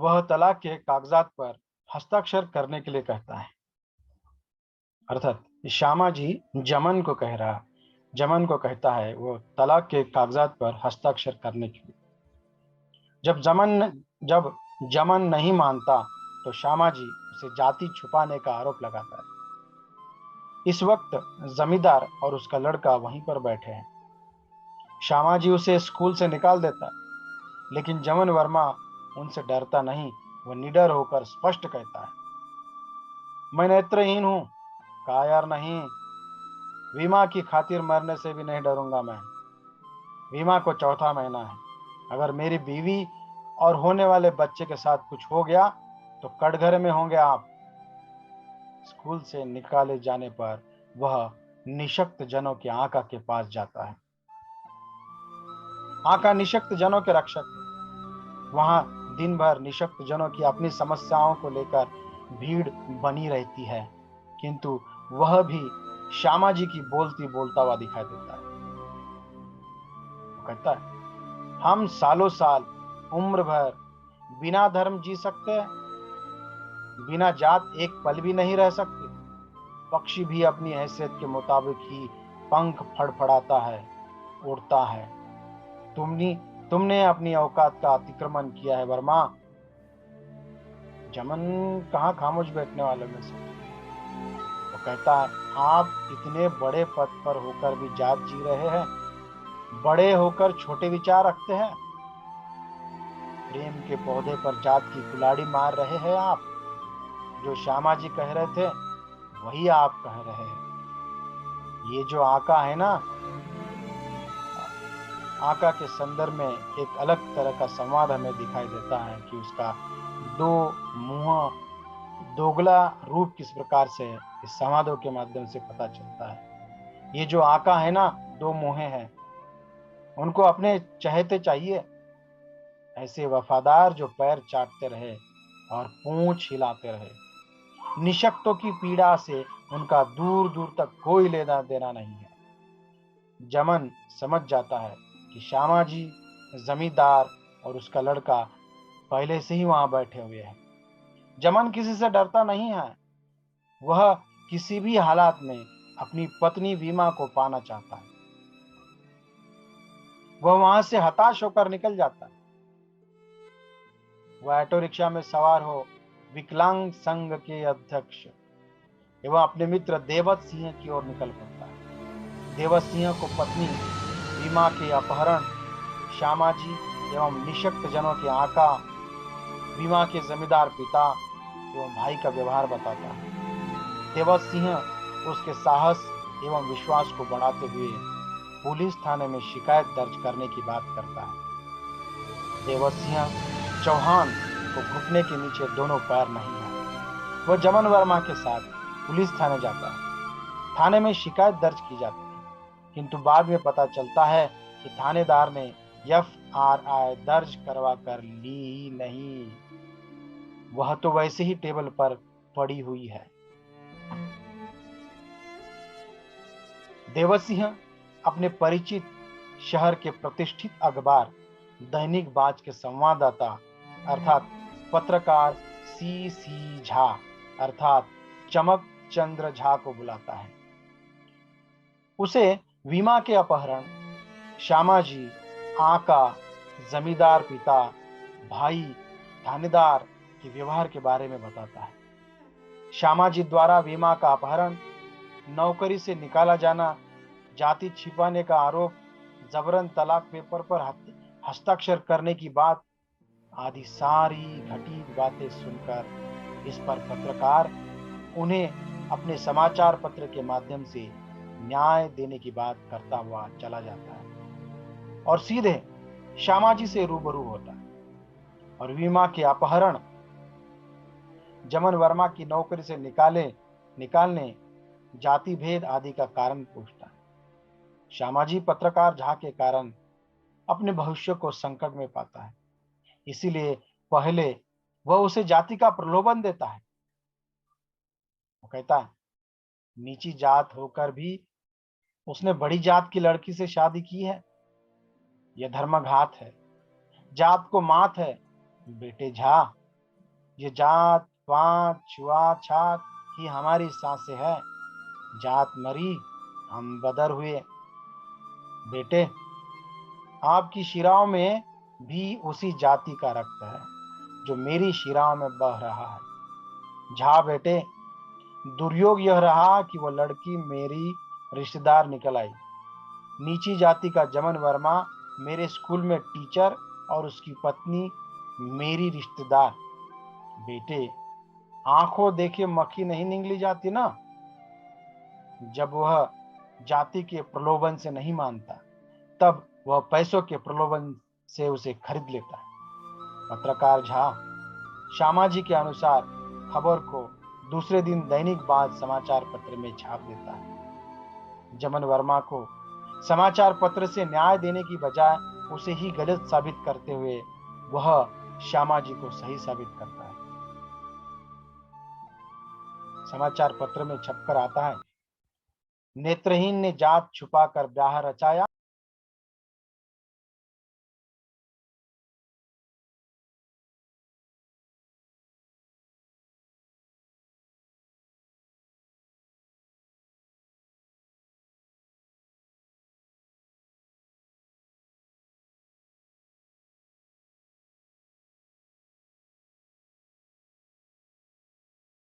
वह तलाक के कागजात पर हस्ताक्षर करने के लिए कहता है। अर्थात श्यामा जी जमन को कहता है वो तलाक के कागजात पर हस्ताक्षर करने के लिए। जब जमन नहीं मानता तो श्यामा जी उसे जाति छुपाने का आरोप लगाता है। इस वक्त जमींदार और उसका लड़का वहीं पर बैठे हैं। श्यामा जी उसे स्कूल से निकाल देता है, लेकिन जमन वर्मा उनसे डरता नहीं। वह निडर होकर स्पष्ट कहता है, मैं नेत्रहीन हूं, कायर नहीं। वीमा की खातिर मरने से भी नहीं डरूंगा मैं। वीमा को चौथा महीना है। अगर मेरी बीवी और होने वाले बच्चे के साथ कुछ हो गया तो कटघरे में होंगे आप। स्कूल से निकाले जाने पर वह निशक्त जनों के आका के पास जाता है। आका निशक्त जनों के रक्षक है। वहां दिन भर निशक्त जनों की अपनी समस्याओं को लेकर भीड़ बनी रहती है, किंतु वह भी श्यामा जी की बोलती बोलता हुआ दिखाई देता है। वो कहता है, हम सालों साल उम्र भर बिना धर्म जी सकते हैं, बिना जात एक पल भी नहीं रह सकते। पक्षी भी अपनी हैसियत के मुताबिक ही पंख फड़फड़ाता है, उड़ता है। तुमने अपनी औकात का अतिक्रमण किया है वर्मा। जमन कहाँ खामोश बैठने वालों में से। वो कहता है, आप इतने बड़े पद पर होकर भी जात जी रहे हैं, बड़े होकर छोटे विचार रखते हैं। प्रेम के पौधे पर जात की कुल्हाड़ी मार रहे हैं आप। जो श्यामा जी कह रहे थे वही आप कह रहे हैं। ये जो आका है ना, आका के संदर्भ में एक अलग तरह का संवाद हमें दिखाई देता है कि उसका दो मुंह दोगला रूप किस प्रकार से इस संवादों के माध्यम से पता चलता है। ये जो आका है ना, दो मुंहे हैं, उनको अपने चहेते चाहिए, ऐसे वफादार जो पैर चाटते रहे और पूंछ हिलाते रहे। निशक्तों की पीड़ा से उनका दूर दूर तक कोई लेना देना नहीं है। जमन समझ जाता है कि श्यामा जी, जमींदार और उसका लड़का पहले से ही वहां बैठे हुए हैं। जमन किसी से डरता नहीं है। वह किसी भी हालात में अपनी पत्नी वीमा को पाना चाहता है। वह वहां से हताश होकर निकल जाता है। वह ऑटो रिक्शा में सवार हो विकलांग संघ के अध्यक्ष एवं अपने मित्र देवत सिंह की ओर निकल पड़ता है। देवत सिंह को पत्नी वीमा के अपहरण, श्यामा जी एवं निशक्त जनों के आका, वीमा के जमींदार पिता एवं भाई का व्यवहार बताता है। देवत सिंह उसके साहस एवं विश्वास को बढ़ाते हुए पुलिस थाने में शिकायत दर्ज करने की बात करता है। देवत सिंह चौहान को घुटने के नीचे दोनों पैर नहीं है। वह जमन वर्मा के साथ पुलिस थाने जाता है। थाने में शिकायत दर्ज की जाती है, किंतु बाद में पता चलता है कि थानेदार ने FRI दर्ज करवा कर ली नहीं। वह तो वैसे ही टेबल पर पड़ी हुई है। देवत सिंह अपने परिचित शहर के प्रतिष्ठित अखबार दैनिक बाज के संवाददाता अर्थात पत्रकार C झा अर्थात चमक चंद्र झा को बुलाता है। उसे वीमा के अपहरण, श्यामा जी, आका, जमींदार पिता, भाई, थानेदार के व्यवहार के बारे में बताता है। श्यामा जी द्वारा वीमा का अपहरण, नौकरी से निकाला जाना, जाति छिपाने का आरोप, जबरन तलाक पेपर पर हस्ताक्षर करने की बात आदि सारी घटी बातें सुनकर इस पर पत्रकार उन्हें अपने समाचार पत्र के माध्यम से न्याय देने की बात करता हुआ चला जाता है और सीधे श्यामा जी से रूबरू होता है और वीमा के अपहरण, जमन वर्मा की नौकरी से निकालने, जाति भेद आदि का कारण पूछता है। श्यामा जी पत्रकार झा के कारण अपने भविष्य को संकट में पाता है, इसीलिए पहले वह उसे जाति का प्रलोभन देता है। वो कहता है, नीची जात होकर भी उसने बड़ी जात की लड़की से शादी की है। यह धर्मघात है, जात को मात है बेटे झा। ये जात पात छुआछात ही हमारी सांसें है। जात मरी, हम बदर हुए। बेटे, आपकी शिराओं में भी उसी जाति का रक्त है जो मेरी शिराओं में बह रहा है। झा बेटे, दुर्योग यह रहा कि वह लड़की मेरी रिश्तेदार निकल आई। नीची जाति का जमन वर्मा मेरे स्कूल में टीचर और उसकी पत्नी मेरी रिश्तेदार। बेटे, आंखों देखे मक्खी नहीं निगली जाती ना। जब वह जाति के प्रलोभन से नहीं मानता, तब वह पैसों के प्रलोभन से उसे खरीद लेता है। पत्रकार झा श्यामा जी के अनुसार खबर को दूसरे दिन दैनिक बाद समाचार पत्र में छाप देता है। जमन वर्मा को समाचार पत्र से न्याय देने की बजाय उसे ही गलत साबित करते हुए वह श्यामा जी को सही साबित करता है। समाचार पत्र में छपकर आता है, नेत्रहीन ने जात छुपाकर ब्याह रचाया,